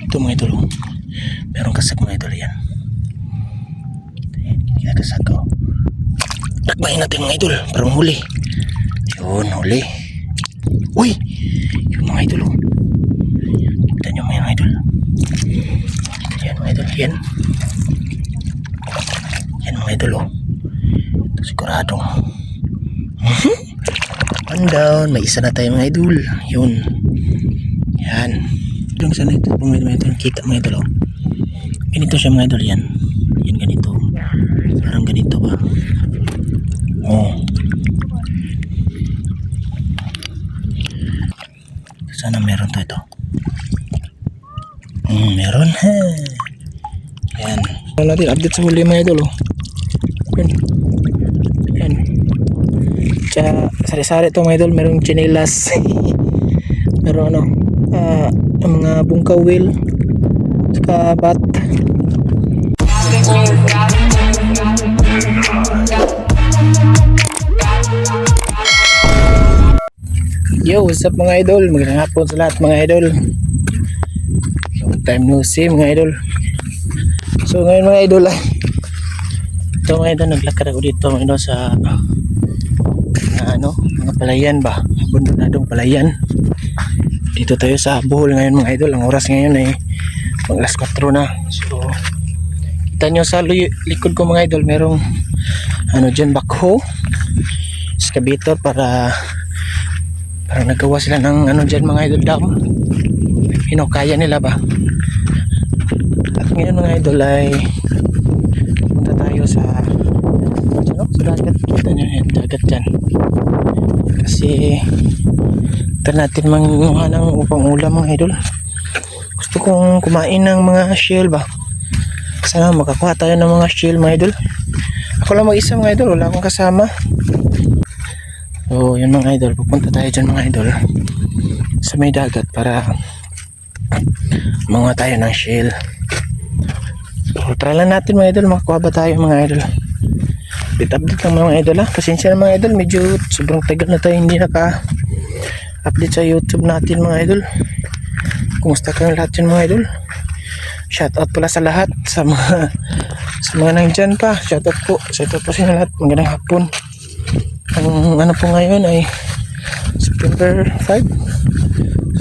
Ito mga idol, oh. Merong kasag mga idol yan. Ayan, kasag ko. Takbahin natin mga idol, parang huli. Yun, huli. Uy! Yung mga idol, oh. Kita nyo mga idol. Yan mga idol, yan. Yan mga idol, oh. Ito siguradong. One down, may isa na tayo mga idol. Yun. Yan. Yung sana ito, mga idol, kita mga idol, oh. Ganito siya mga idol, yan. Yan ganito. Parang ganito ba? Oh. Sana meron to ito. Meron ha. Yan. Natin update sa huli mga idol, oh. Yan. Yan. Tsaka sari-sari to mga idol, merong chinelas. Meron ano, ang mga bungkaw wheel, tsaka bat. Yo, what's up mga idol? Magandang hapon sa lahat mga idol. Long time no see mga idol. So ngayon mga idol ay ito mga idol, naglakad ako dito mga idol sa mga palayan ba, abandonadong palayan. Dito tayo sa Bohol ngayon mga idol. Ang oras ngayon ay mag alas 4 na. So kita nyo sa likod ko mga idol, merong dyan backhoe, excavator, para nagawa sila ng dyan mga idol, dam. Kaya nila ba. At ngayon mga idol ay punta tayo sa dagat. Kita nyo yan, dagat dyan. Kasi ito natin manguha ng upang ulam mga idol. Gusto kong kumain ng mga shell ba. Sana makakuha tayo ng mga shell mga idol. Ako lang mag-isa mga idol, wala akong kasama. So yun mga idol, pupunta tayo dyan mga idol sa may dagat para manguha tayo ng shell. So try lang natin mga idol, makakuha ba tayo mga idol. Update ng mga idol ha. Pasensya na mga idol, medyo sobrang tagal na tayo hindi naka-update sa YouTube natin mga idol. Kumusta kayong lahat yun mga idol? Shoutout pala sa lahat, sa mga nandyan pa. Shoutout po sa inyo lahat. Magandang hapon. Ang po ngayon ay September 5.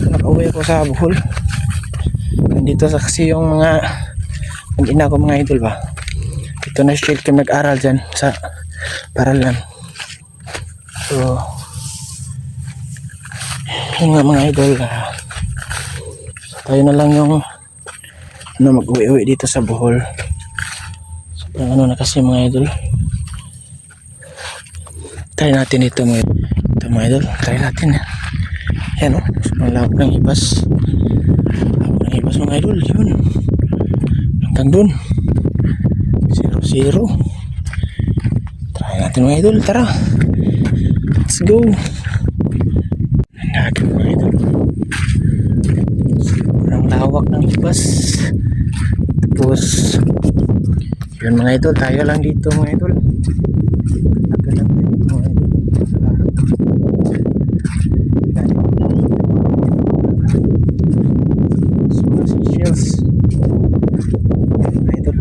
So nakauwi ako sa Bohol. Nandito sa kasi yung mga mag-ina ko mga idol ba. Ito na shield kami nag-aral dyan sa paralan. So yun nga mga idol, tayo na lang yung mag-uwi-uwi dito sa Bohol. Sobrang na kasi mga idol. Try natin ito mga idol. Try natin yan o. Sobrang lawak ng ibas. Lawak ng ibas mga idol. Yun. Hanggang dun. 0-0. Try natin mga idol. Tara. Let's go. Natin mga idol. Sobrang lawak ng ibas. Tapos yun mga idol. Tayo lang dito mga idol. Nagalang na dito mga idol. Mga seashells. Mga idol.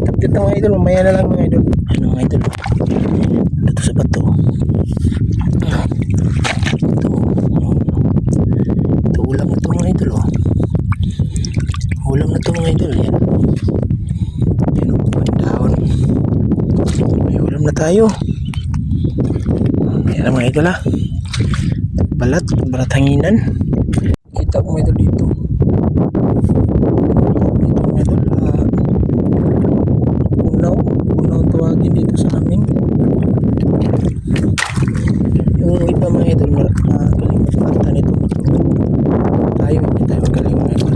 Update na mga idol. Mamaya na lang mga idol. Mga idol. Dito sa bato. Ito ulam na ito mga idol. Ulam na ito mga idol. Yan. Yan o. Down. May ulam na tayo. Yan mga idol balat hanginan. Kita ko mga idol dito. Dito mga idol, unaw tawagin dito sa amin. Yung iba mga idol, kalimutan nito. Tayo hindi tayo magaling mga idol.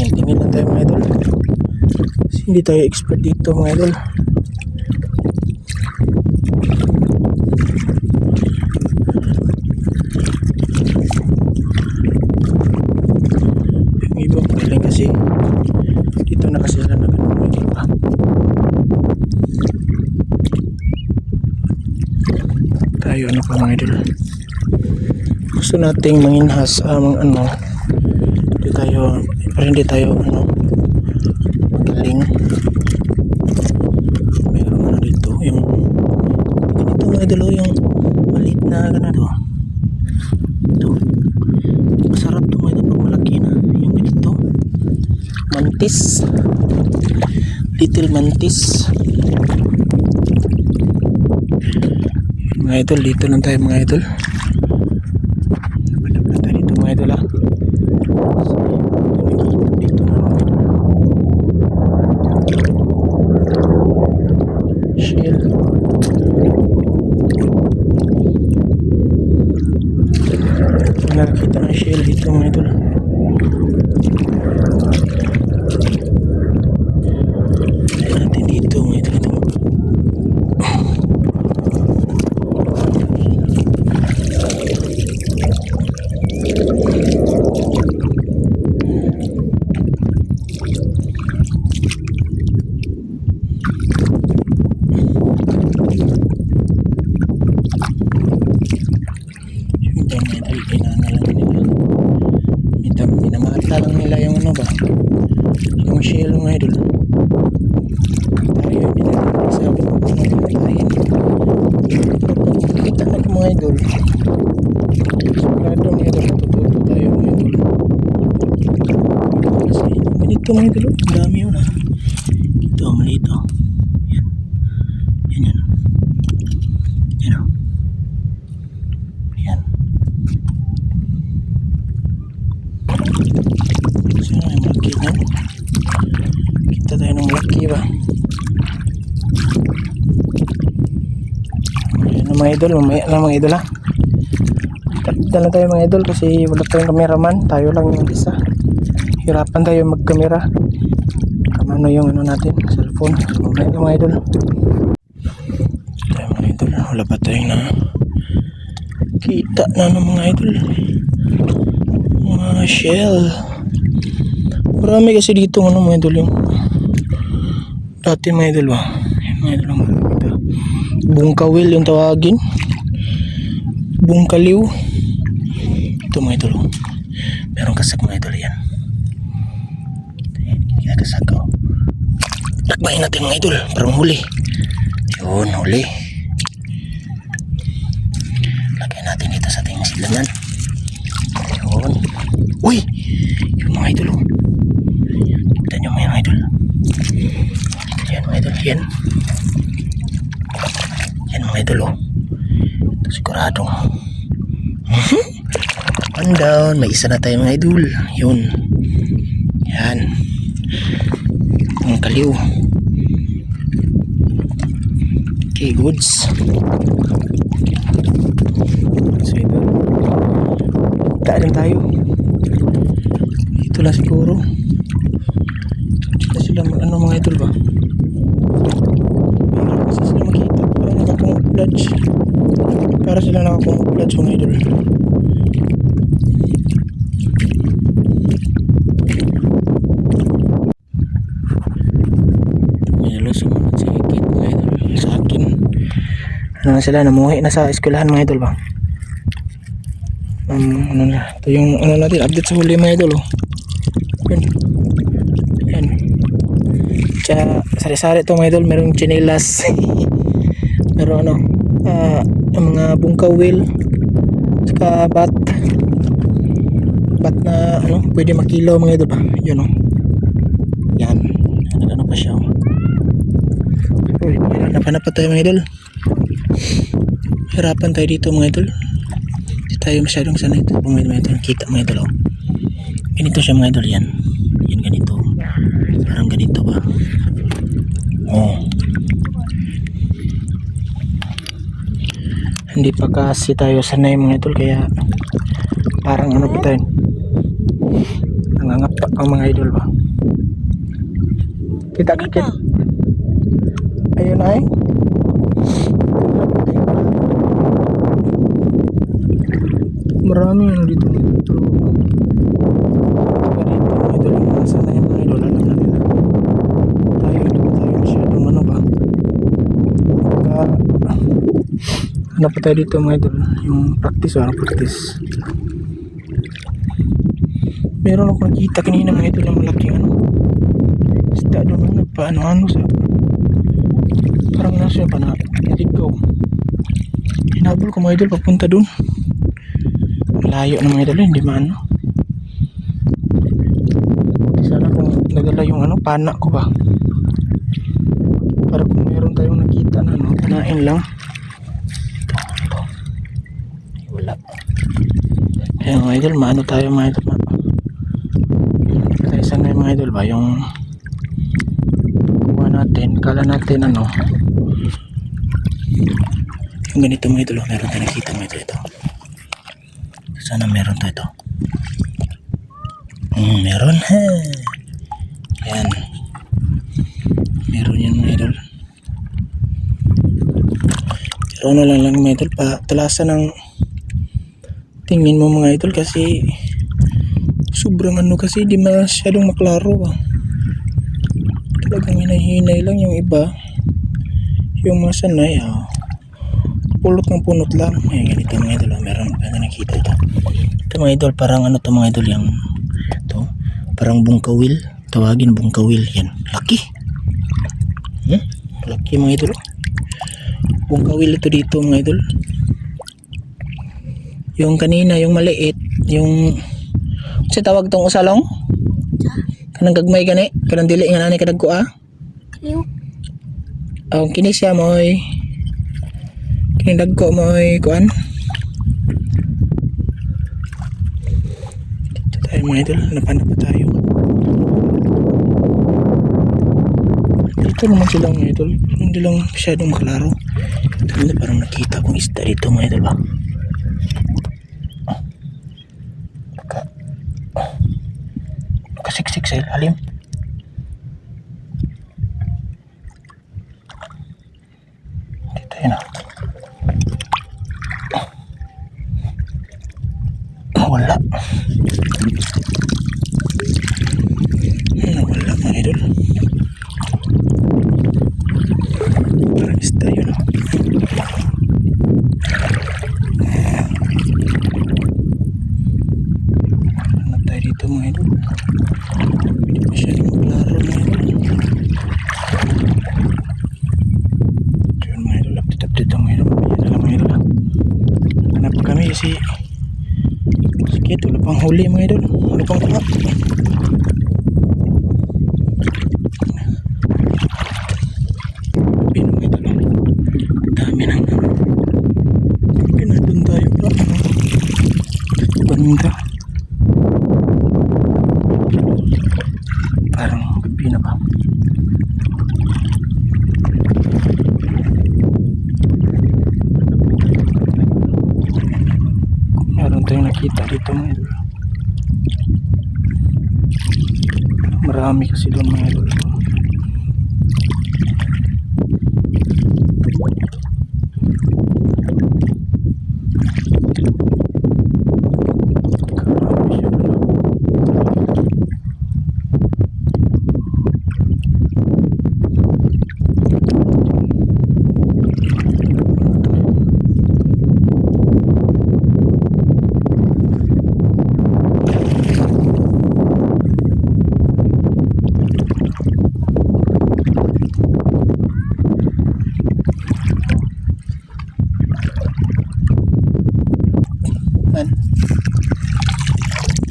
Tingin lang tayo mga idol. Kasi hindi tayo expert dito mga idol. Kasi dito na kasi sila nagano'n, diba? Tayo pa mga idol, gusto nating manginhas dito hindi tayo ano, magaling. Mayroon ano dito, yung ganito mga idol, yung maliit na ganito. Ito. Masarap to mga idol pag malaki na. Yung ganito. Mantis. Little mantis. Mga idol, dito lang tayo mga idol. Dapat tayo dito mga idol, ha. Dito na mga idol. Shell. Nakakita ng shell dito mga idol. Ayan natin dito mga idol. Ito. Minamata lang nila yung ano ba, yung shell mga idol. Tayo hindi natin sabi kung ano yung tayo. Kita na ito mga idol. Sigurado mga idol, matututo tayo mga idol. Kasi ganito mga idol, ang dami yun, ha. Ito, maliit, oh. Yan. Yan. Yan, oh. Yan. Sino yung malaki na? Kita tayo ng malaki ba? Ayan na mga idol, mamaya na mga idol, ha. Kapita lang tayo mga idol kasi wala tayong cameraman. Tayo lang yung isa. Hirapan tayo mag-camera. Kamano yung ano natin, cellphone. Mamaya na mga idol. Tayo mga idol, wala pa tayong na kita na ng mga idol. Mga shell. Marami kasi dito ano mga idol, yung dati mga idol ba. Mga idol ang marami dito. Bungkawil yung tawagin. Bungkaliw. Ito mga idol. Meron kasak mga idol yan. Kita kasak, oh. Lakbayin natin mga idol. Parang huli. Yun, huli. Lagay natin dito sa ating silangan. Yun. Uy! Yung mga idol, oh. Kita nyo mga idol. Yan mga idol, yan. Yan mga idol, oh. Ito siguradong. One down. May isa na tayo mga idol. Yun. Yan. Ang kaliw. Okay, goods. So ito. Taan tayo. Dito lang siguro. Dito sila ano mga idol ba? Meron kasi sila makita. Para nakakamuflage. Para sila nakakamuflage mga idol. Sumunod si Kit mga idol sa akin. Ano na sila, namuhi na sa eskwelahan mga idol ba. Ano na, ito yung ano natin, update sa huli mga idol, oh. Yan. Yan. Tsaka sari-sari ito mga idol, merong chinelas. Meron ano, yung mga bungkawil, tsaka bat na ano, pwede makilaw mga idol ba. Yun, oh. Yan. Ano pa siya, oh. Hirapan pa tayo mga idol. Hirapan tayo dito mga idol. Hindi tayo masyadong sanay ito mga idol. Kita mga idol, oh. Ganito siya mga idol, yan. Yan ganito. Parang ganito ba. Oh. Hindi pa kasi tayo sanay mga idol, kaya parang ano pa tayo. Nangangapa ang mga idol ba. Kita kakit. Ayun ay. Marami ano dito. Ito yung nasa na yung mga idol. Alam na nila. Tayo hindi pa tayo masyadong ano ba. Ano pa tayo dito mga idol. Yung practice o practice. Meron akong nakita kanina mga idol na malaking ano. Isda doon na nagpaano-ano sa parang nasa pa na ligaw. Hinabol ko mga idol papunta doon. Malayo na mga idol, hindi maano. Sana kung nagala yung ano, pana ko ba. Para kung meron tayong nakita na ano, kanain lang. Ito. Wala. Kaya mga idol, maano tayo mga idol. Kaya sana yung mga idol ba, yung kuha natin, kala natin ano, yung ganito mga idol, meron tayo nakita mga idol ito. Sana meron tayo ito. Meron ha. Yan. Meron yan mga idol. Pero ano lang mga idol, patalasan ng tingin mo mga idol kasi sobrang ano kasi di masyadong maklaro ba. Talagang hinahinay lang yung iba. Yung mga sanay pulot ng punot lang. Ayan ganito mga idol, meron pa na nakita ito. Ito mga idol, parang ano to mga idol, yung ito, parang bungkawil, tawagin bungkawil. Yan, laki. Laki mga idol. Bungkawil ito dito mga idol. Yung kanina, yung maliit, yung kasi tawag tong usalong? Kanang gagmay gani, kanang dili nga nani kadagko ang kini siya moy kini dagko moy kuan. Dito tayo mga idol, napanap pa tayo. Dito naman silang mga idol, hindi lang masyadong maklaro. Ito parang nakita kong isda dito mga idol ba. Kasiksik sa ilalim. Dito yun wala. Wala mga idol. Parang isda yun ano tayo dito mga idol. Hindi masyadong maklaro mga idol. Yun mga idol, update ang mga idol. Yan na lang mga idol. Hanap pa kami si sakit, wala pang huli mga idol. Wala pang kuha. Pino mga idol. Dami nang pinadun tayo pa. Banda. Parang gabi na pa. Meron tayong nakita dito mga idol. Marami kasi doon mga idol.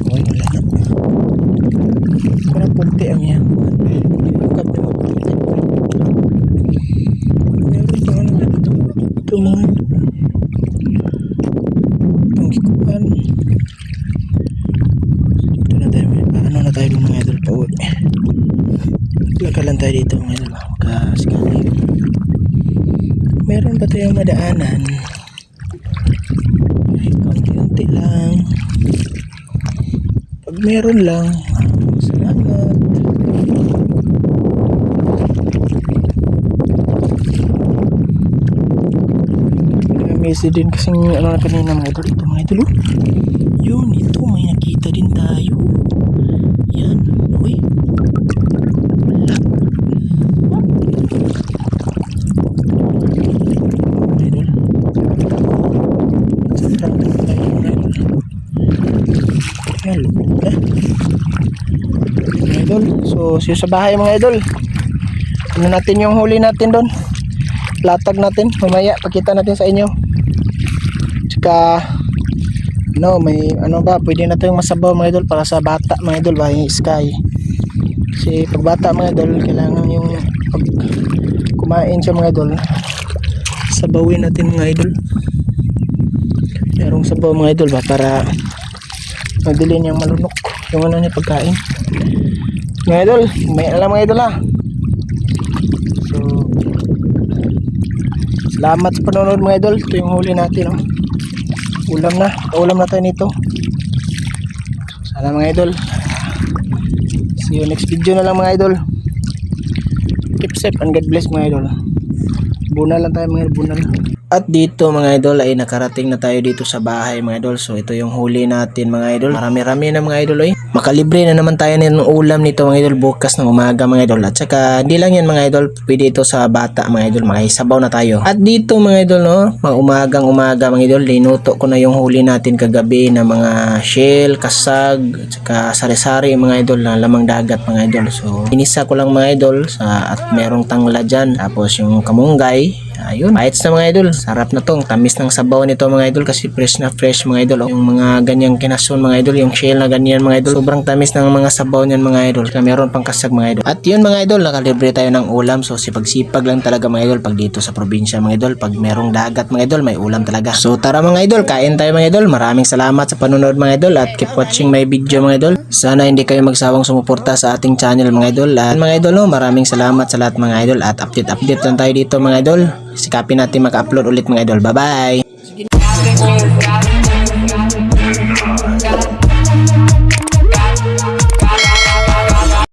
Uy, wala na. Parang punti ang yan. Bukap na magpunti. Meron pa ano na ito. Ito mga itong ikuan. Dito na tayo. Ano na tayo mga idol pa uwi. Lakalan tayo dito mga idol. Makaskali. Meron pa tayong madaanan. Konti-konti lang. Pag meron lang, salamat. Message din kasi ano na kanina mga idol. Ito mga idol. Yun, ito may nakita din tayo. Yan, uy. Wala. Idol. Sa tayo mga idol. Hello. idol. So sa bahay mga idol. Ano natin yung huli natin doon. Latag natin. Mamaya pakita natin sa inyo. Tsaka may ano ba, pwede na tayong masabaw mga idol para sa bata mga idol ba, yung sky. Kasi pag bata mga idol, kailangan yung pag kumain siya mga idol, sabawin natin mga idol. Merong sabaw mga idol ba para madali niyang malunok yung ano niya pagkain. Mga idol, may alam mga idol ha. So salamat sa panonood mga idol. Ito yung huli natin oh. Ulam na tayo nito. Sana mga idol, see you next video na lang mga idol. Keep safe and God bless mga idol. Bunal lang tayo mga idol, bunal. At dito mga idol ay nakarating na tayo dito sa bahay mga idol. So ito yung huli natin mga idol. Marami-rami na mga idol. Makalibre na naman tayo ng ulam nito mga idol bukas ng umaga mga idol. At saka hindi lang yan mga idol, pwede ito sa bata mga idol. Makahisabaw na tayo. At dito mga idol mga umagang umaga mga idol, linuto ko na yung huli natin kagabi na mga shell, kasag, at saka sari-sari mga idol na lamang dagat mga idol. So inisa ko lang mga idol at merong tangla dyan. Tapos yung kamunggay. Ayun, bites na mga idol. Sarap na tong tamis ng sabaw nito mga idol kasi fresh na fresh mga idol. Yung mga ganyang kinason mga idol, yung shell na ganyan mga idol, sobrang tamis ng mga sabaw niyan mga idol. Kaya meron pang kasag mga idol. At yun mga idol, nakalibre tayo ng ulam. So sipag-sipag lang talaga mga idol pag dito sa probinsya mga idol. Pag merong dagat mga idol, may ulam talaga. So tara mga idol, kain tayo mga idol. Maraming salamat sa panonood mga idol at keep watching my video mga idol. Sana hindi kayo magsawang sumuporta sa ating channel mga idol. At mga idol, maraming salamat sa lahat mga idol at update lang tayo dito mga idol. Sikapin natin maka-upload ulit mga idol. Bye-bye!